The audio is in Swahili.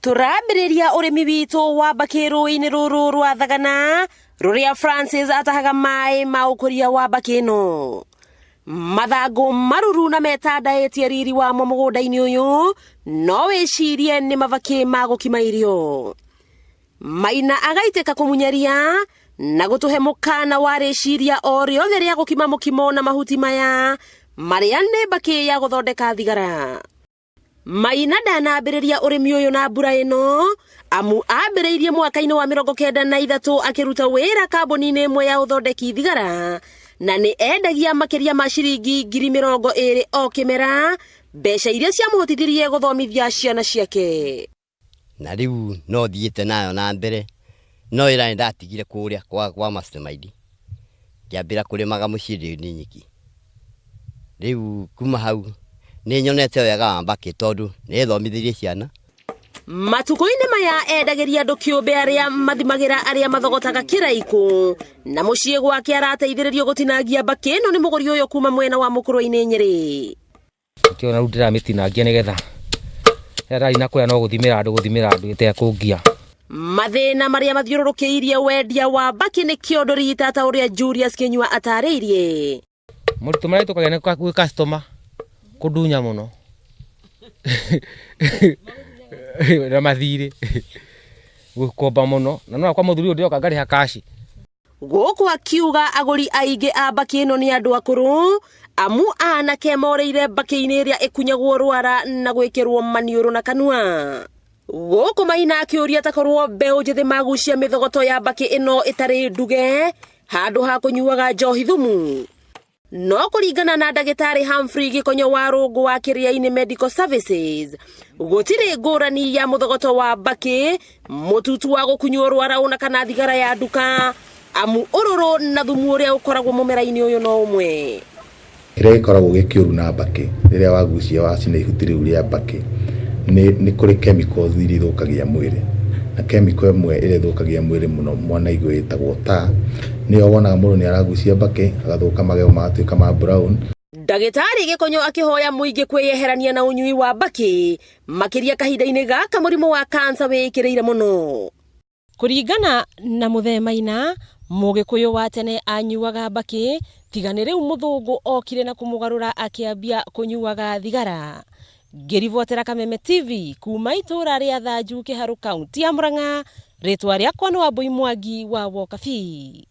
Turambiriria urimi witu wa mbaki rũĩ-inĩ rũrũ rwa Thagana rũrĩa Francis atahaga maĩ ma ũkũria wa mbaki ĩno. Mathangu maruru na metandaĩtie riri wamo mũgũnda-inĩ ũyũ no wĩcirie nĩ mabaki ma gũkima irio. Maina agaitĩka kũmunyeria na gũtũhe mũkana wa rĩciria o rĩothe rĩa gũkima mũkimo na mahuti maya marĩa nĩ mbaki ya gũthondeka thigara. Maina ndanambĩrĩria ũrĩmi ũyũ na mbura ĩno amu ambĩrĩirie mwaka-inĩ wa 1993 akĩruta wĩra kambuni-inĩ ĩmwe ya ũthondeki thigara na nĩ endagia makĩria ma ciringi 20,000 o kĩmera, mbeca iria ciamũhotithirie gũthomithia ciana ciake. Na rĩu no thiĩte nayo na mbere, no ĩra ndatigire kũrĩa kwa mastermind ngĩambĩra kũrĩmaga mũciĩ ndĩ nyiki. Rĩu kuma hau nĩ nyonete wega wa mbaki tondũ nĩ thomithirie ciana. Matukũ-inĩ maya endagĩria andũ kĩũmbe arĩa mathimagĩra arĩa mathogotaga kĩraikũ, na mũciĩ gwake arateithĩrĩrio gũtinangia mbaki ĩno nĩ mũgũri ũyũ kuma mwena wa Mũkũrũ-inĩ Nyĩrĩ. Kĩona rĩu ndĩramĩtinangia nĩgetha rĩrĩa na kũrĩa no gũthimĩra andũ ĩtekũngia. Mathĩna marĩa mathiũrũrũkĩirie wendia wa mbaki nĩ kĩondo ritata ũrĩa Julius Kĩnyua atarĩirie. Mũritũ marĩa tũkagĩa nĩ gwĩ customer kũndunya mũno na mathirĩ gũkomba mũno na no kwa mũthuri ũndĩ oka ngarĩha kashi. Gũkũ akiuga agũri aingĩ a mbaki ĩno nĩ andũ akũrũ amu anake moreire mbaki-inĩ ĩrĩa ĩkunyagwo rwara na gwĩkĩrwo maniũrũ na kanua. Gũkũ Maina akĩũria takorwo mbeũ njĩthĩ magucia mĩthogoto ya mbaki ĩno ĩtarĩ nduge handũ ha kũnyuaga njohi thumu. No kũringana na ndagĩtarĩ Humphrey Gĩkonyo wa Rũngũ wa Kĩrĩainĩ Medical Services, gũtirĩ ngũrani ya mũthogoto wa mbaki, mũtutu wa gũkunywo rwara ona kana thigara ya nduka, amu ũrũrũ na thumu ũrĩa ũkoragwo mũmera-inĩ ũyũ no ũmwe. Kĩrĩa gĩkoragwo gĩkĩũru na mbaki rĩrĩa wagucia wacina ihuti rĩu rĩa mbaki nĩ kũrĩ chemicals iria ithũkagia mwĩrĩ, na chemical ĩmwe ĩrĩa ĩthũkagia mwĩrĩ mũno mwanaigua ĩtagwo tar. Nĩyo wonaga mũndũ nĩ aragucia mbaki agathũka magego magatuĩka ma brown. Ndagĩtarĩ Gĩkonyo akĩhoya mũingĩ kwĩyeherania na ũnyui wa mbaki makĩria kahinda-inĩ gaka mũrimũ wa cancer wĩkĩrĩire mũno. Kũringana na Mũthee Maina, Mũgĩkũyũ wa tene anyuaga mbaki, tiga nĩ rĩu mũthũngũ okire na kũmũgarũra akĩambia kũnyuaga thigara. Ngĩribotera Kameme TV kuma itũra rĩa Thanju Kĩharũ kaunti ya Mũrang'a, rĩtwa rĩakwa nĩ Wambui Mwangi wa Wokabi.